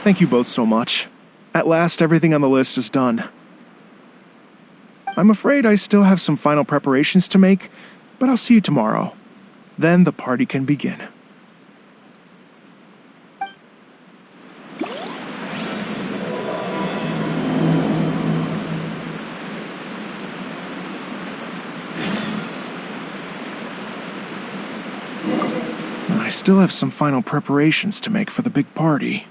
Thank you both so much. At last, everything on the list is done. I'm afraid I still have some final preparations to make, but I'll see you tomorrow. Then the party can begin. I still have some final preparations to make for the big party.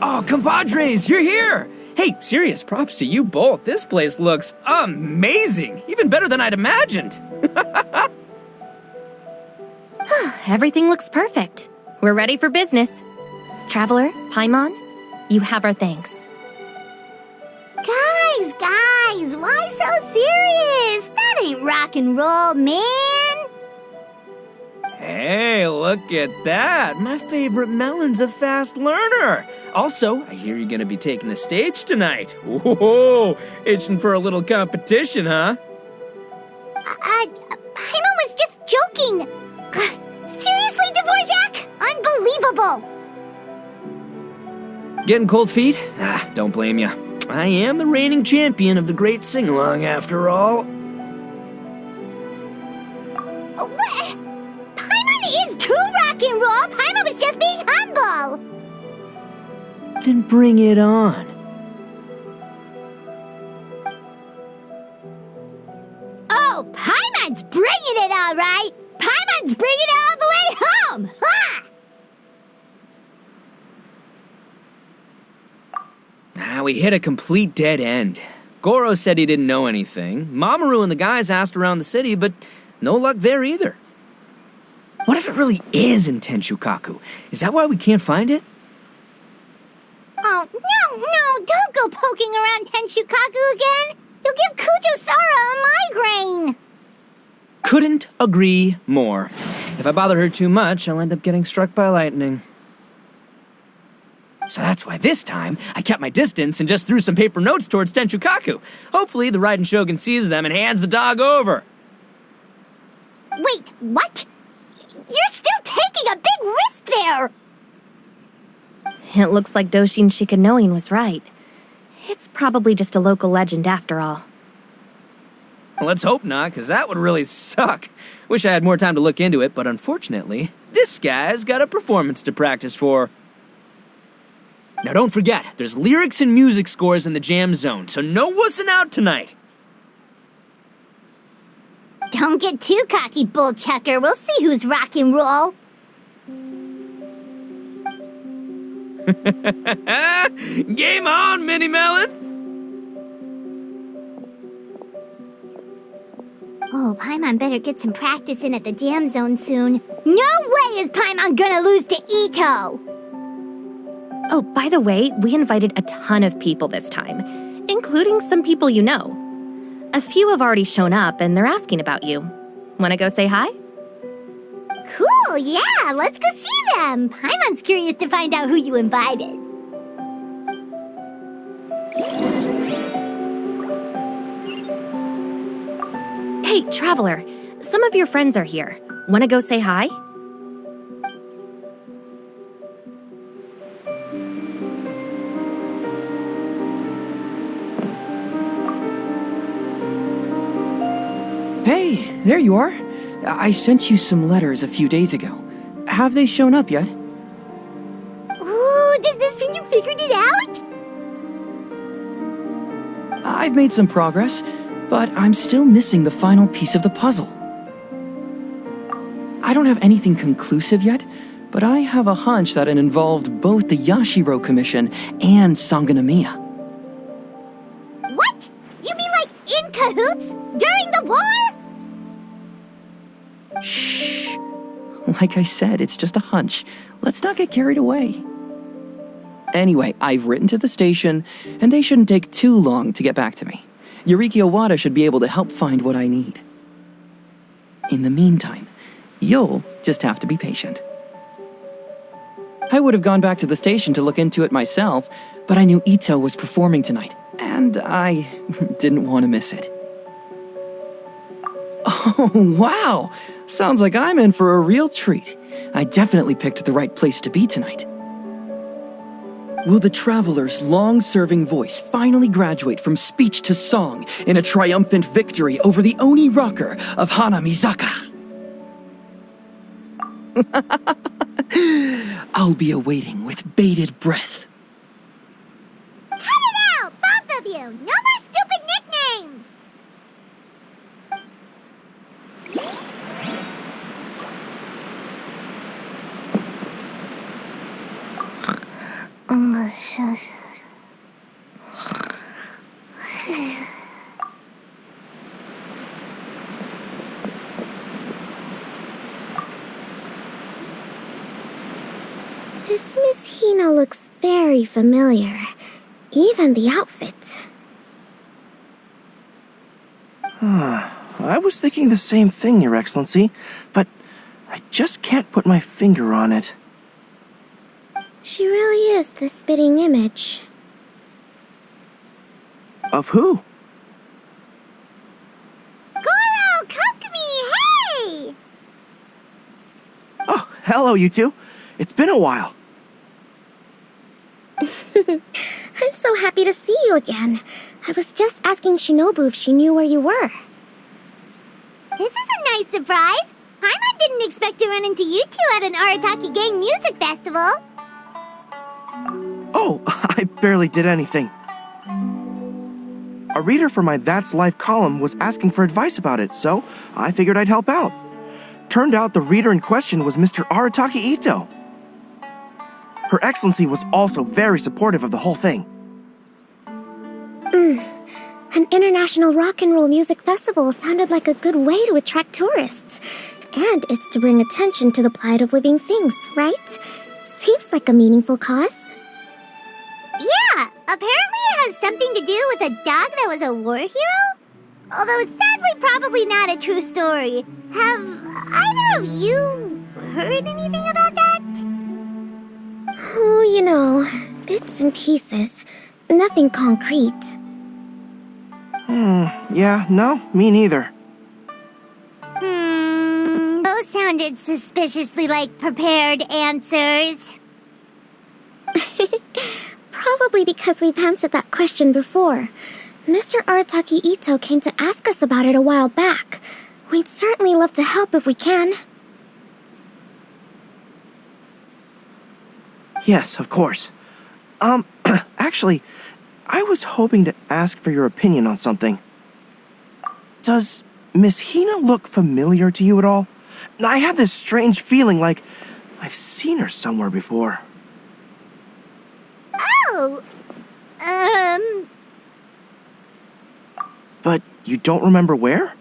Oh, compadres, you're here! Hey, serious props to you both. This place looks amazing. Even better than I'd imagined. Everything looks perfect. We're ready for business. Traveler, Paimon, you have our thanks. Guys, why so serious? That ain't rock and roll, man. Hey, look at that. My favorite melon's a fast learner. Also, I hear you're gonna be taking the stage tonight. Whoa, itching for a little competition, huh? Paimon was just joking. Seriously, Dvorak? Unbelievable. Getting cold feet? Don't blame ya. I am the reigning champion of the great sing-along, after all. What? Paimon is too rock and roll. Paimon was just being humble. Then bring it on. Oh, Paimon's bringing it all right. Paimon's bringing it all the way home. Ha! We hit a complete dead end. Goro said he didn't know anything. Mamoru and the guys asked around the city, but no luck there either. What if it really is in Tenshukaku? Is that why we can't find it? Oh, no, don't go poking around Tenshukaku again. You'll give Kujo-Sara a migraine. Couldn't agree more. If I bother her too much, I'll end up getting struck by lightning. So that's why this time, I kept my distance and just threw some paper notes towards Tenshukaku. Hopefully the Raiden Shogun sees them and hands the dog over. Wait, what? You're still taking a big risk there. It looks like Doshin Shikanoin was right. It's probably just a local legend after all. Well, let's hope not, because that would really suck. Wish I had more time to look into it, but unfortunately, this guy's got a performance to practice for. Now don't forget, there's lyrics and music scores in the jam zone, so no wussing out tonight. Don't get too cocky, bullchucker. We'll see who's rock and roll. Game on, Mini Melon! Oh, Paimon better get some practice in at the jam zone soon. No way is Paimon gonna lose to Ito! Oh, by the way, we invited a ton of people this time, including some people you know. A few have already shown up, and they're asking about you. Wanna go say hi? Cool, yeah, let's go see them. Paimon's curious to find out who you invited. Hey, Traveler, some of your friends are here. Wanna go say hi? Hey, there you are. I sent you some letters a few days ago. Have they shown up yet? Ooh, does this mean you figured it out? I've made some progress, but I'm still missing the final piece of the puzzle. I don't have anything conclusive yet, but I have a hunch that it involved both the Yashiro Commission and Sangonomiya. What? You mean like in cahoots? During the war? Shh. Like I said, it's just a hunch. Let's not get carried away. Anyway, I've written to the station, and they shouldn't take too long to get back to me. Yuriki Owada should be able to help find what I need. In the meantime, you'll just have to be patient. I would have gone back to the station to look into it myself, but I knew Ito was performing tonight, and I didn't want to miss it. Oh, wow! Sounds like I'm in for a real treat. I definitely picked the right place to be tonight. Will the Traveler's long-serving voice finally graduate from speech to song in a triumphant victory over the Oni rocker of Hanamizaka? I'll be awaiting with bated breath. Cut it out, both of you! No more stupid nicknames! This Miss Hina looks very familiar. Even the outfit. I was thinking the same thing, Your Excellency, but I just can't put my finger on it. She really is the spitting image. Of who? Goro, Kokumi, hey! Oh, hello, you two. It's been a while. I'm so happy to see you again. I was just asking Shinobu if she knew where you were. This is a nice surprise. Paimon didn't expect to run into you two at an Arataki gang music festival. Oh, I barely did anything. A reader for my That's Life column was asking for advice about it, so I figured I'd help out. Turned out the reader in question was Mr. Arataki Ito. Her Excellency was also very supportive of the whole thing. An international rock and roll music festival sounded like a good way to attract tourists. And it's to bring attention to the plight of living things, right? Seems like a meaningful cause. Yeah, apparently it has something to do with a dog that was a war hero? Although sadly probably not a true story. Have either of you heard anything about that? Oh, you know, bits and pieces. Nothing concrete. Yeah, no, me neither. Those sounded suspiciously like prepared answers. Probably because we've answered that question before. Mr. Arataki Ito came to ask us about it a while back. We'd certainly love to help if we can. Yes, of course. Actually, I was hoping to ask for your opinion on something. Does Miss Hina look familiar to you at all? I have this strange feeling like I've seen her somewhere before. Oh, But you don't remember where?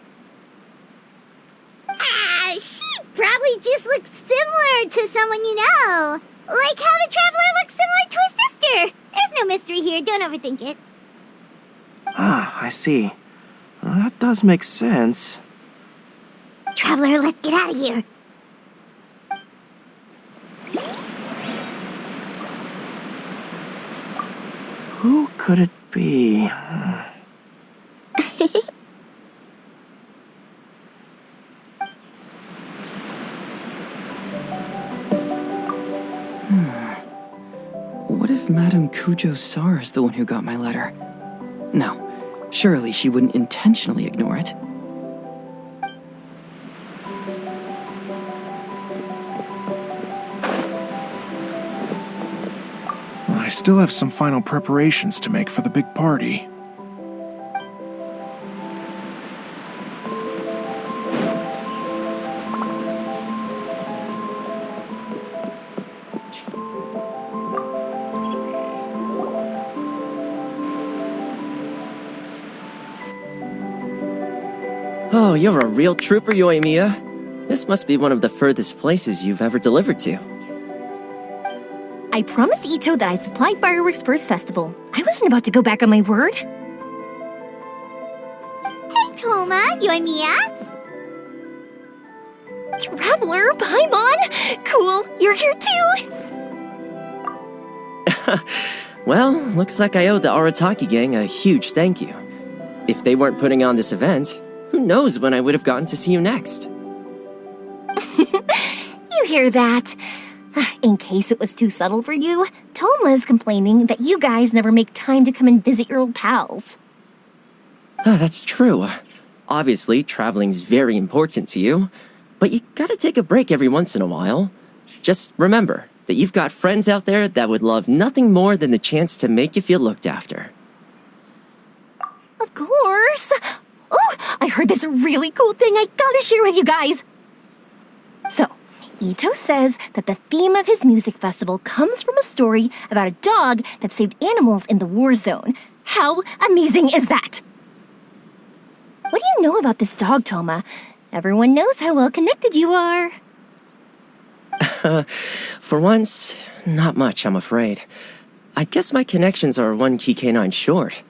she probably just looks similar to someone you know. Like how the Traveler looks similar to his sister. There's no mystery here, don't overthink it. Ah, I see. That does make sense. Traveler, let's get out of here. Who could it be? What if Madame Kujo-Sara is the one who got my letter? No, surely she wouldn't intentionally ignore it. I still have some final preparations to make for the big party. Oh, you're a real trooper, Yoimiya. This must be one of the furthest places you've ever delivered to. I promised Ito that I'd supply fireworks for his festival. I wasn't about to go back on my word. Hey, Toma, you and Mia? Traveler, Paimon! Cool, you're here too! Well, looks like I owe the Arataki gang a huge thank you. If they weren't putting on this event, who knows when I would have gotten to see you next. You hear that? In case it was too subtle for you, Toma's complaining that you guys never make time to come and visit your old pals. That's true. Obviously, traveling's very important to you, but you gotta take a break every once in a while. Just remember that you've got friends out there that would love nothing more than the chance to make you feel looked after. Of course! Oh, I heard this really cool thing I gotta share with you guys! So, Ito says that the theme of his music festival comes from a story about a dog that saved animals in the war zone. How amazing is that? What do you know about this dog, Toma? Everyone knows how well connected you are. For once, not much, I'm afraid. I guess my connections are one key canine short.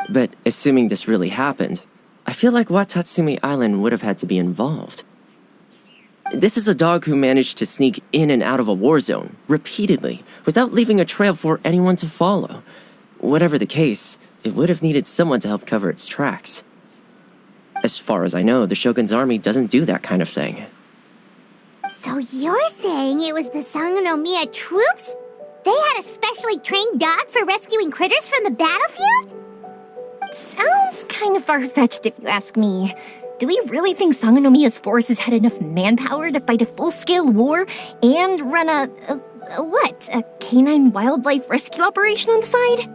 But assuming this really happened, I feel like Watatsumi Island would have had to be involved. This is a dog who managed to sneak in and out of a war zone, repeatedly, without leaving a trail for anyone to follow. Whatever the case, it would have needed someone to help cover its tracks. As far as I know, the Shogun's army doesn't do that kind of thing. So you're saying it was the Sangonomiya troops? They had a specially trained dog for rescuing critters from the battlefield? Sounds kind of far-fetched if you ask me. Do we really think Sangonomiya's forces had enough manpower to fight a full-scale war and run a canine wildlife rescue operation on the side?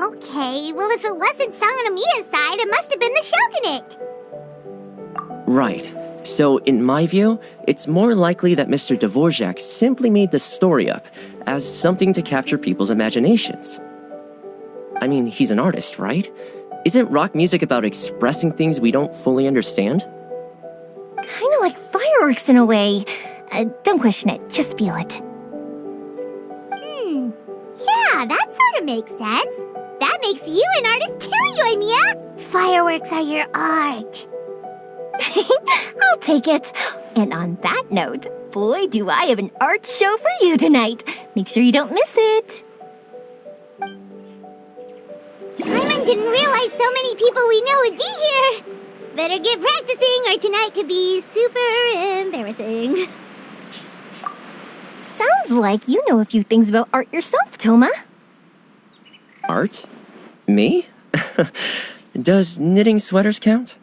Okay, well if it wasn't Sangonomiya's side, it must have been the Shogunate. Right. So, in my view, it's more likely that Mr. Dvorak simply made the story up as something to capture people's imaginations. I mean, he's an artist, right? Isn't rock music about expressing things we don't fully understand? Kinda like fireworks in a way. Don't question it, just feel it. Yeah, that sort of makes sense. That makes you an artist too, Yoimiya. Fireworks are your art. I'll take it. And on that note, boy, do I have an art show for you tonight. Make sure you don't miss it. Paimon didn't realize so many people we know would be here. Better get practicing or tonight could be super embarrassing. Sounds like you know a few things about art yourself, Toma. Art? Me? Does knitting sweaters count?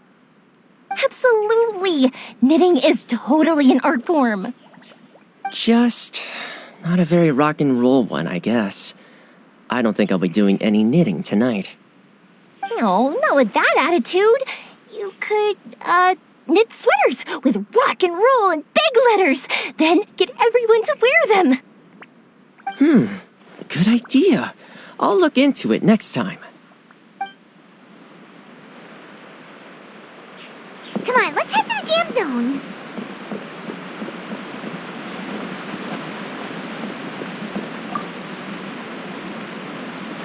Absolutely! Knitting is totally an art form. Just not a very rock and roll one, I guess. I don't think I'll be doing any knitting tonight. No, not with that attitude. You could, knit sweaters with rock and roll and big letters, then get everyone to wear them. Good idea. I'll look into it next time. Come on, let's head to the jam zone.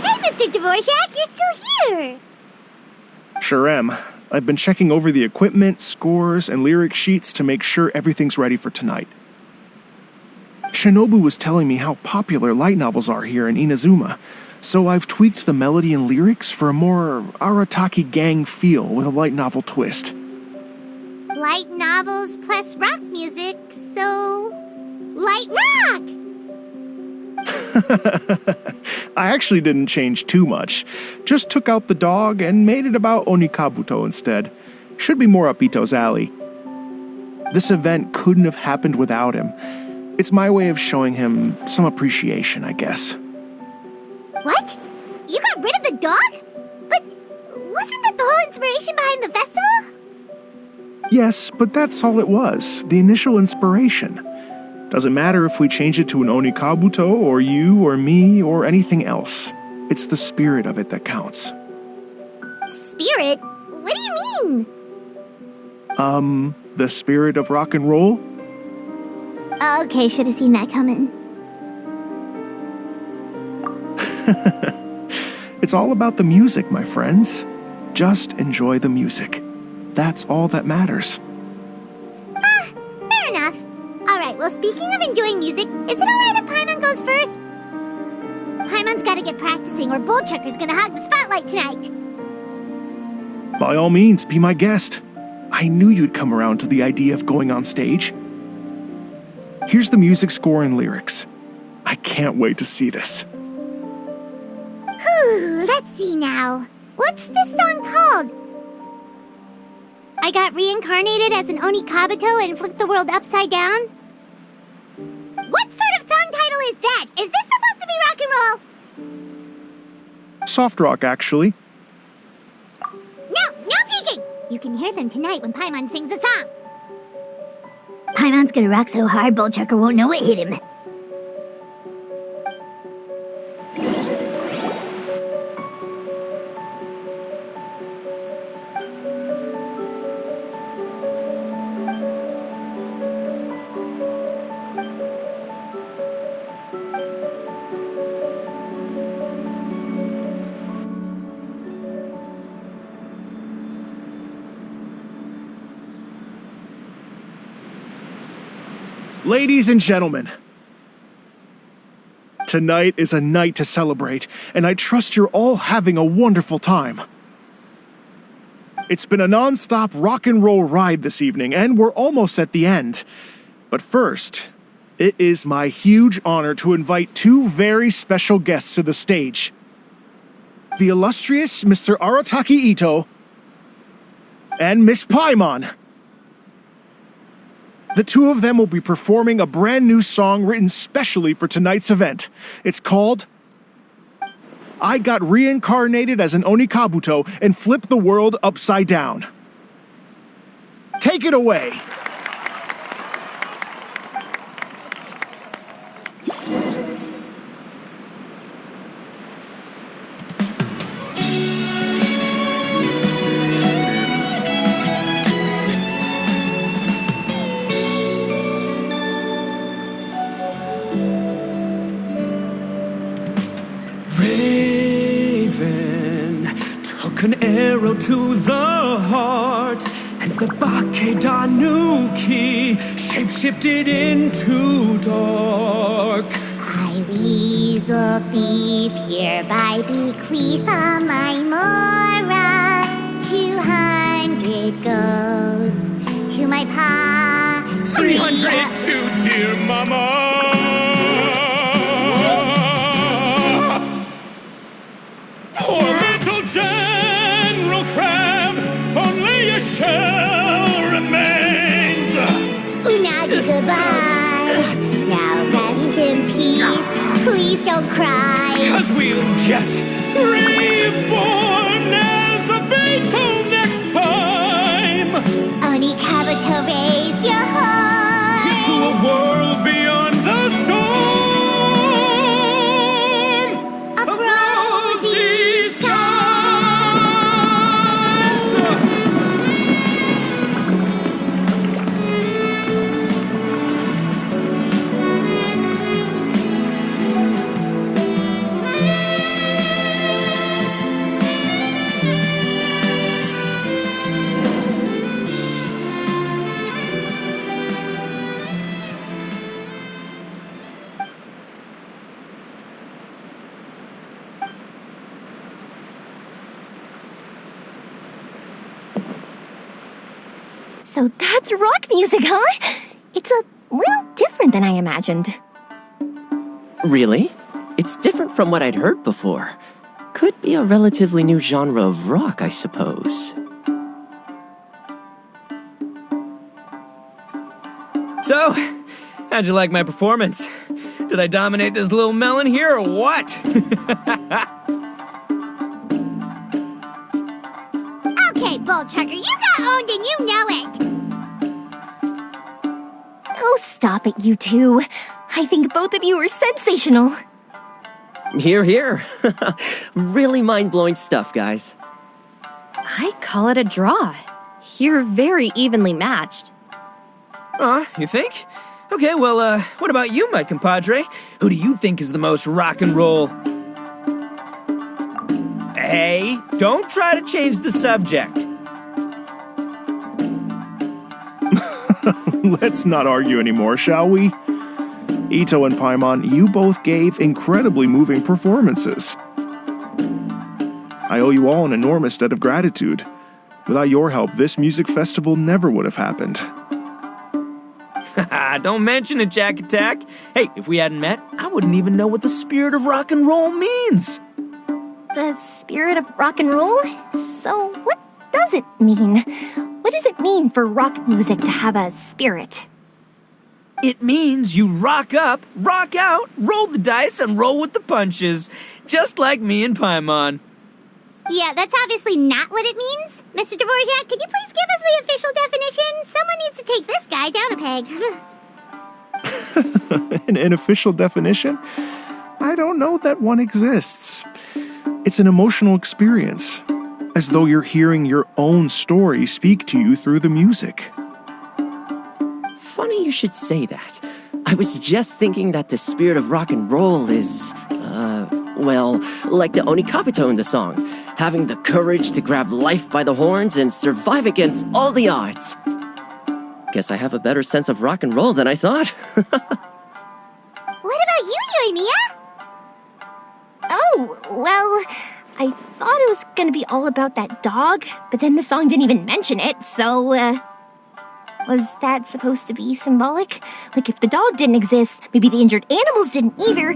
Hey, Mr. Dvorak, you're still here. Sure am. I've been checking over the equipment, scores, and lyric sheets to make sure everything's ready for tonight. Shinobu was telling me how popular light novels are here in Inazuma, so I've tweaked the melody and lyrics for a more Arataki gang feel with a light novel twist. Light novels plus rock music, so... light rock! I actually didn't change too much. Just took out the dog and made it about Onikabuto instead. Should be more up Ito's alley. This event couldn't have happened without him. It's my way of showing him some appreciation, I guess. What? You got rid of the dog? But wasn't that the whole inspiration behind the festival? Yes, but that's all it was. The initial inspiration. Doesn't matter if we change it to an Onikabuto, or you, or me, or anything else. It's the spirit of it that counts. Spirit? What do you mean? The spirit of rock and roll? Okay, should have seen that coming. It's all about the music, my friends. Just enjoy the music. That's all that matters. Fair enough. Alright, well, speaking of enjoying music, is it alright if Paimon goes first? Paimon's gotta get practicing, or Bullchucker's gonna hog the spotlight tonight. By all means, be my guest. I knew you'd come around to the idea of going on stage. Here's the music score and lyrics. I can't wait to see this. Whew, let's see now. What's this song called? I got reincarnated as an Oni Kabuto and flipped the world upside down? What sort of song title is that? Is this supposed to be rock and roll? Soft rock, actually. No peeking! You can hear them tonight when Paimon sings the song. Paimon's gonna rock so hard, Bullchucker won't know it hit him. Ladies and gentlemen, tonight is a night to celebrate, and I trust you're all having a wonderful time. It's been a non-stop rock and roll ride this evening, and we're almost at the end. But first, it is my huge honor to invite two very special guests to the stage. The illustrious Mr. Arataki Ito and Miss Paimon. The two of them will be performing a brand new song written specially for tonight's event. It's called I Got Reincarnated as an Oni Kabuto and Flipped the World Upside Down. Take it away. Raven took an arrow to the heart, and the Bakedanuki shapeshifted into dark. I, weasel thief, hereby bequeath all my mora. 200 goes to my pa. 300 to dear mama. Poor little General Crab, only a shell remains. Unagi, goodbye. Now rest in peace. Please don't cry. 'Cause we'll get reborn as a beetle next time. Oni Kabuto, raise your heart. Here's to a world beyond the storm. Of rosy skies. So that's rock music, huh? It's a little different than I imagined. Really? It's different from what I'd heard before. Could be a relatively new genre of rock, I suppose. So, how'd you like my performance? Did I dominate this little melon here or what? Okay, Bullchucker, you got owned and you know it. Oh, stop it, you two. I think both of you are sensational. Here, here. Really mind-blowing stuff, guys. I call it a draw. You're very evenly matched. You think? Okay, well, what about you, my compadre? Who do you think is the most rock and roll? Hey, don't try to change the subject. Let's not argue anymore, shall we? Ito and Paimon, you both gave incredibly moving performances. I owe you all an enormous debt of gratitude. Without your help, this music festival never would have happened. Don't mention it, Jack Attack. Hey, if we hadn't met, I wouldn't even know what the spirit of rock and roll means. The spirit of rock and roll? So, what does it mean? What does it mean for rock music to have a spirit? It means you rock up, rock out, roll the dice, and roll with the punches. Just like me and Paimon. Yeah, that's obviously not what it means. Mr. Dvorak, could you please give us the official definition? Someone needs to take this guy down a peg. An official definition? I don't know that one exists. It's an emotional experience, as though you're hearing your own story speak to you through the music. Funny you should say that. I was just thinking that the spirit of rock and roll is, well, like the Onikapito in the song, having the courage to grab life by the horns and survive against all the odds. Guess I have a better sense of rock and roll than I thought. What about you, Yoimiya? Oh, well, I thought it was gonna be all about that dog, but then the song didn't even mention it, so, was that supposed to be symbolic? Like, if the dog didn't exist, maybe the injured animals didn't either.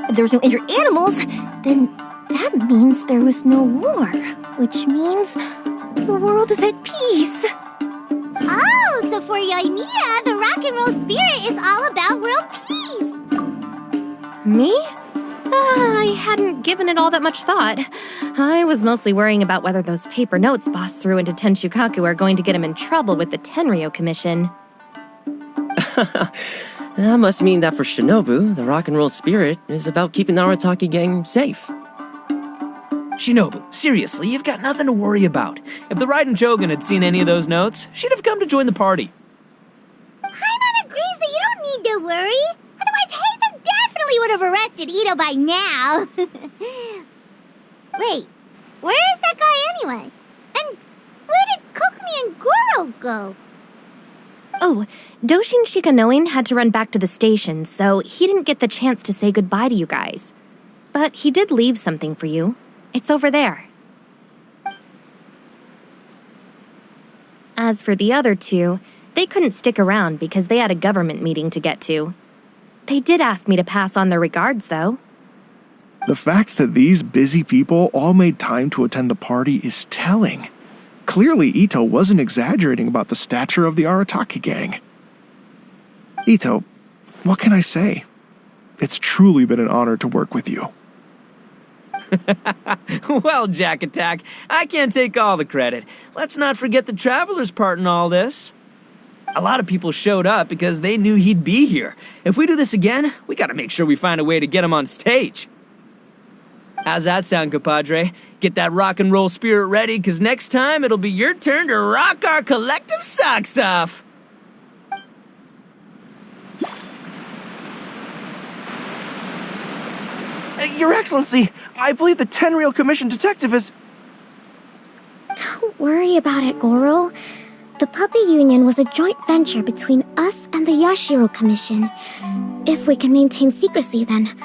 If there was no injured animals, then that means there was no war, which means the world is at peace. Oh, so for Yoimiya, the rock and roll spirit is all about world peace. Me? I hadn't given it all that much thought. I was mostly worrying about whether those paper notes Boss threw into Tenshukaku are going to get him in trouble with the Tenryo Commission. That must mean that for Shinobu, the rock and roll spirit is about keeping the Arataki gang safe. Shinobu, seriously, you've got nothing to worry about. If the Raiden Jogan had seen any of those notes, she'd have come to join the party. Paimon agrees that you don't need to worry. Otherwise, Heizo definitely would have arrested Ito by now. Wait, where is that guy anyway? And where did Kokumi and Goro go? Oh, Doshin Shikanoin had to run back to the station, so he didn't get the chance to say goodbye to you guys. But he did leave something for you. It's over there. As for the other two, they couldn't stick around because they had a government meeting to get to. They did ask me to pass on their regards, though. The fact that these busy people all made time to attend the party is telling. Clearly, Ito wasn't exaggerating about the stature of the Arataki gang. Ito, what can I say? It's truly been an honor to work with you. Well, Jack Attack, I can't take all the credit. Let's not forget the Traveler's part in all this. A lot of people showed up because they knew he'd be here. If we do this again, we gotta make sure we find a way to get him on stage. How's that sound, compadre? Get that rock and roll spirit ready, because next time it'll be your turn to rock our collective socks off. Your Excellency, I believe the Tenryo Commission detective is... Don't worry about it, Goro. The Puppy Union was a joint venture between us and the Yashiro Commission. If we can maintain secrecy, then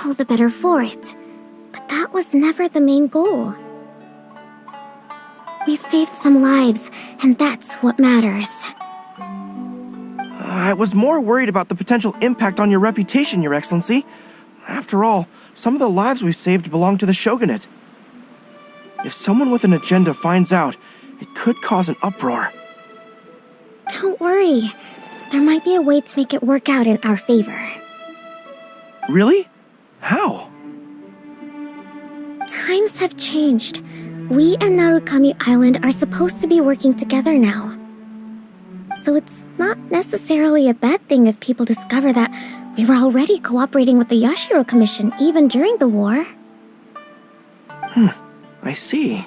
all the better for it. But that was never the main goal. We saved some lives, and that's what matters. I was more worried about the potential impact on your reputation, Your Excellency. After all, some of the lives we've saved belong to the Shogunate. If someone with an agenda finds out, it could cause an uproar. Don't worry. There might be a way to make it work out in our favor. Really? How? Times have changed. We and Narukami Island are supposed to be working together now. So it's not necessarily a bad thing if people discover that we were already cooperating with the Yashiro Commission even during the war. I see.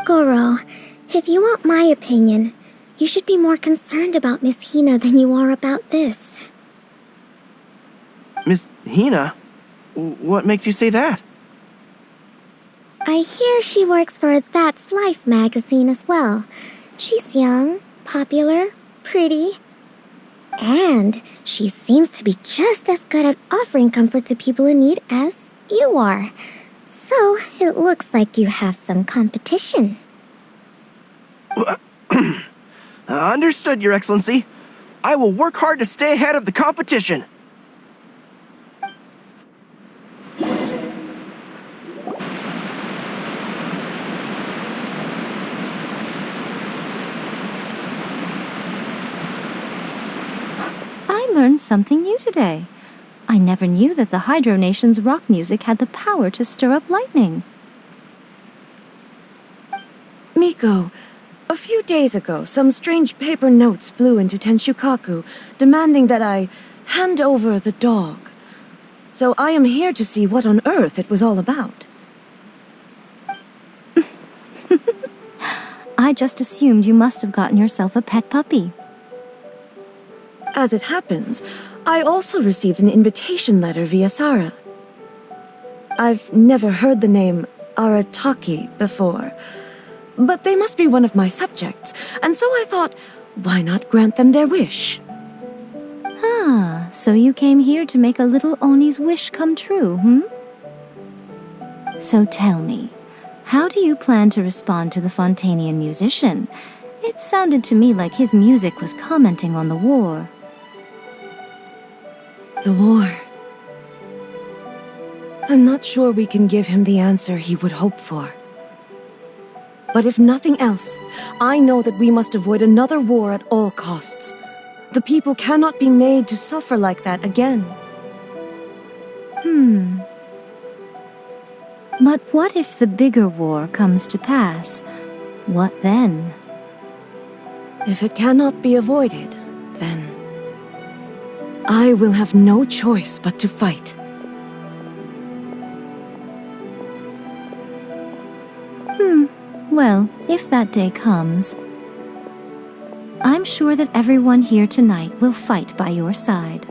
Goro, if you want my opinion, You should be more concerned about Miss Hina than you are about this. Miss Hina? What makes you say that? I hear she works for That's Life magazine as well. She's young, popular, pretty, and she seems to be just as good at offering comfort to people in need as you are. So, it looks like you have some competition. Understood, Your Excellency. I will work hard to stay ahead of the competition. I learned something new today. I never knew that the Hydro Nation's rock music had the power to stir up lightning. Miko, a few days ago, some strange paper notes flew into Tenshukaku, demanding that I hand over the dog. So I am here to see what on earth it was all about. I just assumed you must have gotten yourself a pet puppy. As it happens, I also received an invitation letter via Sara. I've never heard the name Arataki before, but they must be one of my subjects, and so I thought, why not grant them their wish? Ah, so you came here to make a little Oni's wish come true, hmm? So tell me, how do you plan to respond to the Fontanian musician? It sounded to me like his music was commenting on the war. The war. I'm not sure we can give him the answer he would hope for. But if nothing else, I know that we must avoid another war at all costs. The people cannot be made to suffer like that again. But what if the bigger war comes to pass? What then? If it cannot be avoided, then I will have no choice but to fight. Well, if that day comes, I'm sure that everyone here tonight will fight by your side.